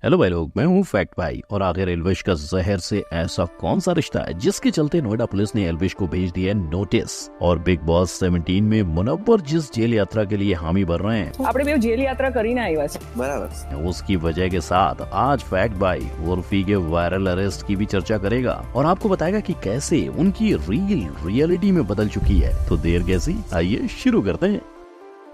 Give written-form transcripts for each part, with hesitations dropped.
Hello भाई लोग, मैं हूँ फैक्ट भाई। और आखिर एल्विश का जहर से ऐसा कौन सा रिश्ता है जिसके चलते नोएडा पुलिस ने एल्विश को भेज दिया नोटिस। और बिग बॉस 17 में मुनव्वर जिस जेल यात्रा के लिए हामी भर रहे हैं, આપણે બે જેલ યાત્રા કરીને આવ્યા છે बराबर, उसकी वजह के साथ आज फैक्ट भाई उर्फी के वायरल अरेस्ट की भी चर्चा करेगा और आपको बताएगा कि कैसे उनकी रियलिटी में बदल चुकी है। तो देर कैसी, आइए शुरू करते हैं।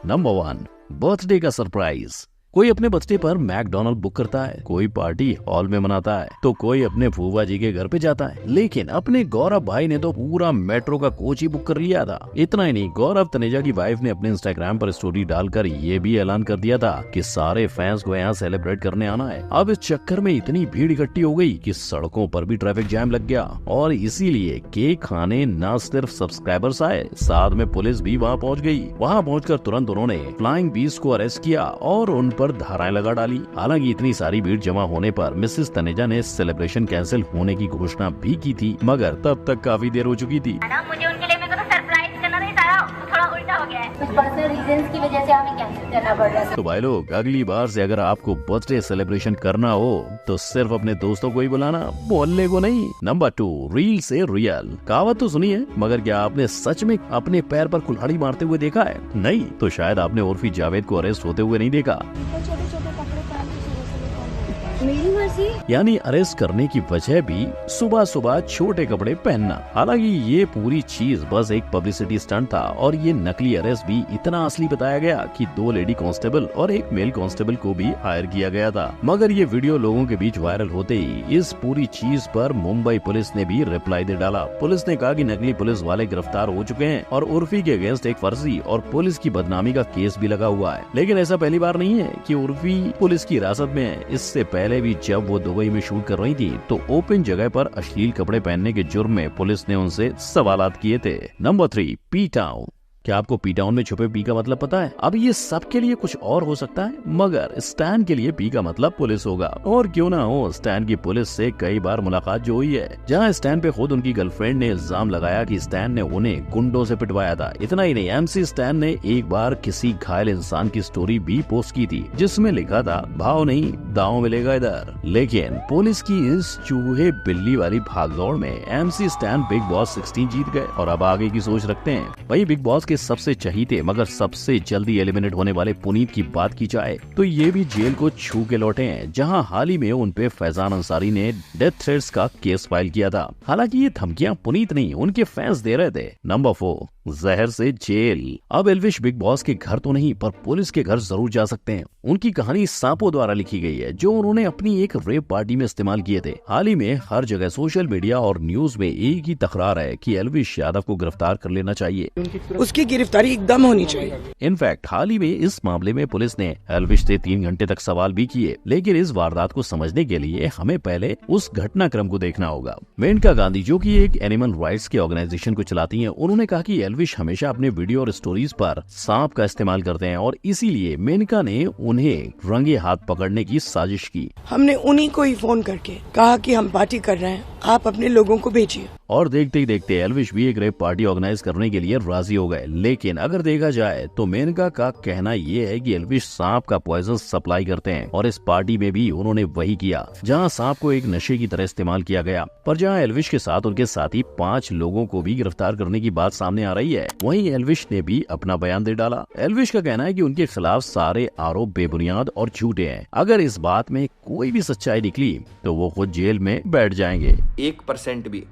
नंबर 1, बर्थडे का सरप्राइज। कोई अपने बर्थडे पर मैकडोनल्ड बुक करता है, कोई पार्टी हॉल में मनाता है, तो कोई अपने फूफा जी के घर पे जाता है। लेकिन अपने गौरव भाई ने तो पूरा मेट्रो का कोच ही बुक कर लिया था। इतना ही नहीं, गौरव तनेजा की वाइफ ने अपने इंस्टाग्राम पर स्टोरी डालकर ये भी ऐलान कर दिया था कि सारे फैंस को यहाँ सेलिब्रेट करने आना है। अब इस चक्कर में इतनी भीड़ इकट्ठी हो गई कि सड़कों पर भी ट्रैफिक जैम लग गया और इसीलिए केक खाने न सिर्फ सब्सक्राइबर्स आए, साथ में पुलिस भी वहाँ पहुँच गई। वहाँ पहुँचकर तुरंत उन्होंने फ्लाइंग बीस्ट को अरेस्ट किया और उन पर धाराएं लगा डाली। हालांकि इतनी सारी भीड़ जमा होने पर मिसेस तनेजा ने सेलिब्रेशन कैंसिल होने की घोषणा भी की थी, मगर तब तक काफी देर हो चुकी थी। मुझे उनके लिए मेरे को तो सरप्राइज करना नहीं, सारा थोड़ा उल्टा हो गया है। कुछ पर्सनल रीजंस की वजह से हमें कैंसिल करना पड़ रहा है। तो भाई लोग, अगली बार से अगर आपको बर्थडे सेलिब्रेशन करना हो तो सिर्फ अपने दोस्तों को ही बुलाना, मोहल्ले को नहीं। नंबर 2, रील से रियल। कहावत तो सुनी है, मगर क्या आपने सच में अपने पैर पर कुल्हाड़ी मारते हुए देखा है? नहीं तो शायद आपने उर्फी जावेद को अरेस्ट होते हुए नहीं देखा। मेरी मर्जी। यानी अरेस्ट करने की वजह भी सुबह सुबह छोटे कपड़े पहनना। हालांकि ये पूरी चीज बस एक पब्लिसिटी स्टंट था और ये नकली अरेस्ट भी इतना असली बताया गया कि 2 लेडी कांस्टेबल और एक मेल कांस्टेबल को भी हायर किया गया था। मगर ये वीडियो लोगों के बीच वायरल होते ही इस पूरी चीज पर मुंबई पुलिस ने भी रिप्लाई दे डाला। पुलिस ने कहा कि नकली पुलिस वाले गिरफ्तार हो चुके हैं और उर्फी के अगेंस्ट एक फर्जी और पुलिस की बदनामी का केस भी लगा हुआ है। लेकिन ऐसा पहली बार नहीं है कि उर्फी पुलिस की हिरासत में है। इससे पहले भी जब वो दुबई में शूट कर रही थी तो ओपन जगह पर अश्लील कपड़े पहनने के जुर्म में पुलिस ने उनसे सवालात किए थे। Number 3, P town. क्या आपको पी टाउन में छुपे पी का मतलब पता है? अब ये सब के लिए कुछ और हो सकता है, मगर स्टैन के लिए पी का मतलब पुलिस होगा। और क्यों ना हो, स्टैन की पुलिस से कई बार मुलाकात जो हुई है, जहां स्टैन पे खुद उनकी गर्लफ्रेंड ने इल्जाम लगाया कि स्टैन ने उन्हें गुंडों से पिटवाया था। इतना ही नहीं, एमसी स्टैन ने एक बार किसी घायल इंसान की स्टोरी भी पोस्ट की थी जिसमें लिखा था, भाव नहीं दाव मिलेगा इधर। लेकिन पुलिस की इस चूहे बिल्ली वाली भागदौड़ में एमसी स्टैन बिग बॉस 16 जीत गए और अब आगे की सोच रखते हैं। वही बिग बॉस के सबसे चहीते मगर सबसे जल्दी एलिमिनेट होने वाले पुनीत की बात की जाए तो ये भी जेल को छू के लौटे हैं, जहां हाल ही में उन पे फैजान अंसारी ने डेथ थ्रेट्स का केस फाइल किया था। हालांकि ये धमकियां पुनीत नहीं, उनके फैंस दे रहे थे। नंबर 4, जहर से जेल। अब एल्विश बिग बॉस के घर तो नहीं पर पुलिस के घर जरूर जा सकते हैं। उनकी कहानी सांपों द्वारा लिखी गई है जो उन्होंने अपनी एक रेप पार्टी में इस्तेमाल किए थे। हाल ही में हर जगह सोशल मीडिया और न्यूज में एक ही तकरार है कि एल्विश यादव को गिरफ्तार कर लेना चाहिए, उसकी गिरफ्तारी एकदम होनी चाहिए। इनफैक्ट हाल ही में इस मामले में पुलिस ने एल्विश से 3 घंटे तक सवाल भी किए। लेकिन इस वारदात को समझने के लिए हमें पहले उस घटनाक्रम को देखना होगा। मेनका गांधी, जो कि एक एनिमल राइट्स के ऑर्गेनाइजेशन को चलाती हैं, उन्होंने कहा कि एल्विश हमेशा अपने वीडियो और स्टोरीज पर सांप का इस्तेमाल करते हैं और इसीलिए मेनका ने उन्हें रंगे हाथ पकड़ने की साजिश की। हमने उन्हीं को ही फोन करके कहा कि हम पार्टी कर रहे हैं, आप अपने लोगों को भेजिए। और देखते ही देखते एल्विश भी एक रेप पार्टी ऑर्गेनाइज करने के लिए राजी हो गए। लेकिन अगर देखा जाए तो मेनका का कहना ये है कि एल्विश सांप का पॉइजन सप्लाई करते हैं और इस पार्टी में भी उन्होंने वही किया, जहां सांप को एक नशे की तरह इस्तेमाल किया गया। पर जहां एल्विश के साथ उनके साथी 5 लोगों को भी गिरफ्तार करने की बात सामने आ रही है, वहीं एल्विश ने भी अपना बयान दे डाला। एल्विश का कहना है कि उनके खिलाफ सारे आरोप बेबुनियाद और झूठे हैं। अगर इस बात में कोई भी सच्चाई निकली तो वो खुद जेल में बैठ जाएंगे। 1% भी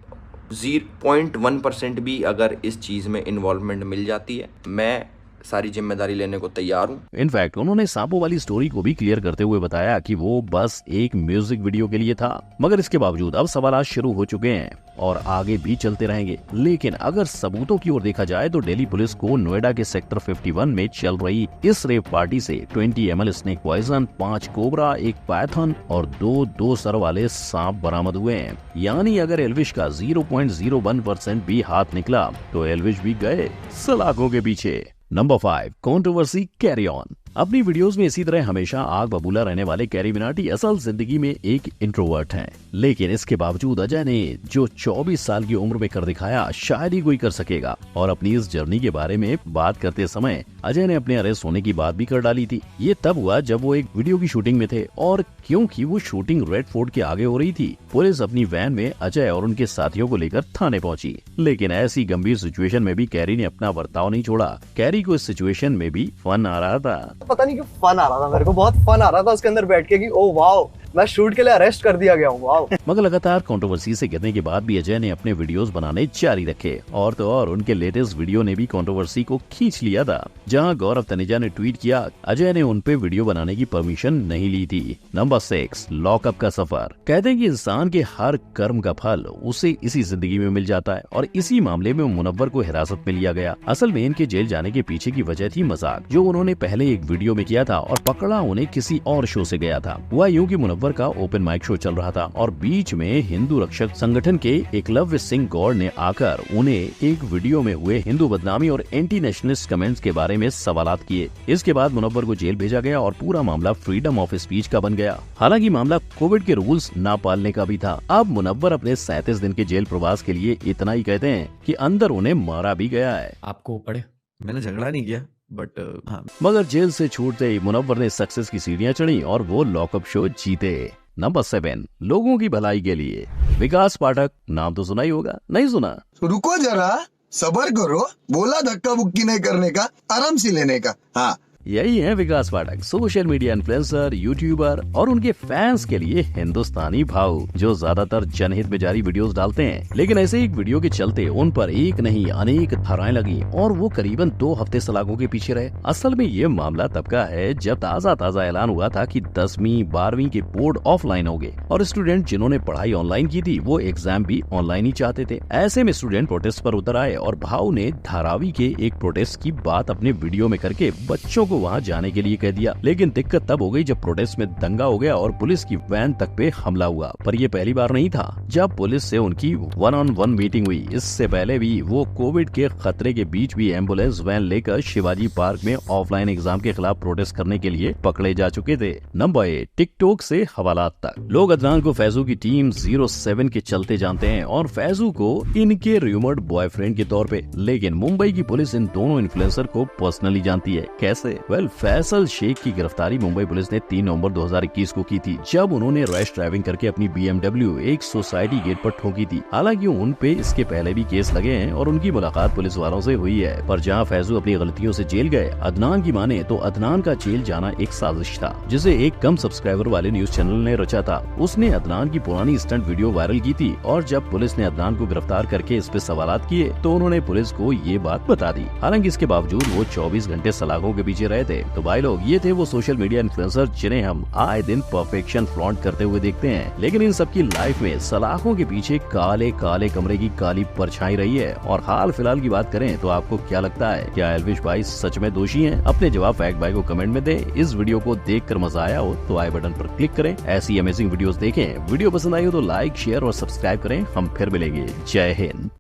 0.1% भी अगर इस चीज में इन्वॉल्वमेंट मिल जाती है, मैं सारी जिम्मेदारी लेने को तैयार हूँ। इनफैक्ट उन्होंने सांपों वाली स्टोरी को भी क्लियर करते हुए बताया कि वो बस एक म्यूजिक वीडियो के लिए था। मगर इसके बावजूद अब सवालात शुरू हो चुके हैं और आगे भी चलते रहेंगे। लेकिन अगर सबूतों की ओर देखा जाए तो दिल्ली पुलिस को नोएडा के सेक्टर 51 में चल रही इस रेप पार्टी से 20 ml snake poison, 5 cobra, 1 python और 2 सर वाले सांप बरामद हुए हैं। यानी अगर एल्विश का 0.01% भी हाथ निकला तो एल्विश भी गए सलाखों के पीछे। Number 5, controversy carry on. अपनी वीडियोस में इसी तरह हमेशा आग बबूला रहने वाले कैरी मिनाटी असल जिंदगी में एक इंट्रोवर्ट हैं। लेकिन इसके बावजूद अजय ने जो 24 साल की उम्र में कर दिखाया शायद ही कोई कर सकेगा। और अपनी इस जर्नी के बारे में बात करते समय अजय ने अपने अरेस्ट होने की बात भी कर डाली थी। ये तब हुआ जब वो एक वीडियो की शूटिंग में थे और क्योंकि वो शूटिंग रेड फोर्ट के आगे हो रही थी, पुलिस अपनी वैन में अजय और उनके साथियों को लेकर थाने पहुंची। लेकिन ऐसी गंभीर सिचुएशन में भी कैरी ने अपना बर्ताव नहीं छोड़ा। कैरी को इस सिचुएशन में भी फन आ रहा था। पता नहीं क्यों फन आ रहा था, मेरे को बहुत फन आ रहा था उसके अंदर बैठ के कि ओ वाओ मैं शूट के लिए अरेस्ट कर दिया गया हूँ, वाओ। मगर लगातार कंट्रोवर्सी से गिरने के बाद भी अजय ने अपने वीडियोस बनाने जारी रखे और तो और उनके लेटेस्ट वीडियो ने भी कंट्रोवर्सी को खींच लिया था। जहां गौरव तनेजा ने ट्वीट किया, अजय ने उन पे वीडियो बनाने की परमिशन नहीं ली थी। नंबर 6, लॉकअप का सफर। कहते हैं कि इंसान के हर कर्म का फल उसे इसी जिंदगी में मिल जाता है और इसी मामले में मुनव्वर को हिरासत में लिया गया। असल में इनके जेल जाने के पीछे की वजह थी मजाक, जो उन्होंने पहले एक वीडियो में किया था और पकड़ा उन्हें किसी और शो से गया था। हुआ यूं कि मुनव्वर का ओपन माइक शो चल रहा था और बीच में हिंदू रक्षक संगठन के एकलव्य सिंह गौड़ ने आकर उन्हें एक वीडियो में हुए हिंदू बदनामी और एंटी नेशनलिस्ट कमेंट्स के बारे में सवालात किए। इसके बाद मुनव्वर को जेल भेजा गया और पूरा मामला फ्रीडम ऑफ स्पीच का बन गया। हालांकि मामला कोविड के रूल्स ना पालने का भी था। अब मुनव्वर अपने 37 दिन के जेल प्रवास के लिए इतना ही कहते हैं कि अंदर उन्हें मारा भी गया है। आपको पड़े, मैंने झगड़ा नहीं किया बट हाँ। मगर जेल से छूटते ही मुनव्वर ने सक्सेस की सीढ़ियां चढ़ी और वो लॉकअप शो जीते। नंबर 7, लोगों की भलाई के लिए। विकास पाठक, नाम तो सुना ही होगा, नहीं सुना? रुको जरा, सबर करो, बोला धक्का बुक्की नहीं करने का, आराम से लेने का। हाँ, यही है विकास पाठक, सोशल मीडिया इन्फ्लुएंसर, यूट्यूबर और उनके फैंस के लिए हिंदुस्तानी भाव, जो ज्यादातर जनहित में जारी वीडियोस डालते हैं। लेकिन ऐसे एक वीडियो के चलते उन पर एक नहीं अनेक धाराएं लगी और वो करीबन 2 हफ्ते सलाखों के पीछे रहे। असल में ये मामला तब का है जब ताजा ऐलान हुआ था कि 10वीं 12वीं के बोर्ड ऑफलाइन हो गए और स्टूडेंट जिन्होंने पढ़ाई ऑनलाइन की थी वो एग्जाम भी ऑनलाइन ही चाहते थे। ऐसे में स्टूडेंट प्रोटेस्ट पर उतर आए और भाव ने धारावी के एक प्रोटेस्ट की बात अपने वीडियो में करके बच्चों वहां जाने के लिए कह दिया। लेकिन दिक्कत तब हो गई जब प्रोटेस्ट में दंगा हो गया और पुलिस की वैन तक पे हमला हुआ। पर ये पहली बार नहीं था जब पुलिस से उनकी 1-on-1 मीटिंग हुई। इससे पहले भी वो कोविड के खतरे के बीच भी एम्बुलेंस वैन लेकर शिवाजी पार्क में ऑफलाइन एग्जाम के खिलाफ प्रोटेस्ट करने के लिए पकड़े जा चुके थे। नंबर 8, टिकटॉक से हवालात तक। लोग अदनान को फैजू की टीम 07 के चलते जानते हैं और फैजू को इनके रूमर्ड बॉयफ्रेंड के तौर पे। लेकिन मुंबई की पुलिस इन दोनों इन्फ्लुएंसर को पर्सनली जानती है। कैसे? फैसल शेख की गिरफ्तारी मुंबई पुलिस ने 3 नवंबर 2021 को की थी, जब उन्होंने रैश ड्राइविंग करके अपनी BMW एक सोसाइटी गेट पर ठोकी थी। हालांकि उन पे इसके पहले भी केस लगे हैं और उनकी मुलाकात पुलिस वालों से हुई है। पर जहां फैजू अपनी गलतियों से जेल गए, अदनान की माने तो अदनान का जेल जाना एक साजिश था, जिसे एक कम सब्सक्राइबर वाले न्यूज चैनल ने रचा था। उसने अदनान की पुरानी स्टंट वीडियो वायरल की थी और जब पुलिस ने अदनान को गिरफ्तार करके इस पे सवालात किए तो उन्होंने पुलिस को ये बात बता दी। हालांकि इसके बावजूद वो 24 घंटे सलाखों के पीछे रहे थे। तो भाई लोग, ये थे वो सोशल मीडिया इन्फ्लुएंसर जिन्हें हम आए दिन परफेक्शन फ्लॉन्ट करते हुए देखते हैं। लेकिन इन सबकी लाइफ में सलाखों के पीछे काले काले कमरे की काली परछाई रही है। और हाल फिलहाल की बात करें तो आपको क्या लगता है, क्या एल्विश भाई सच में दोषी हैं? अपने जवाब फैक्ट भाई को कमेंट में दे। इस वीडियो को देखकर मजा आया हो तो आई बटन पर क्लिक करें। ऐसी अमेजिंग वीडियोस देखें। वीडियो पसंद आई हो तो लाइक, शेयर और सब्सक्राइब करें। हम फिर मिलेंगे। जय हिंद।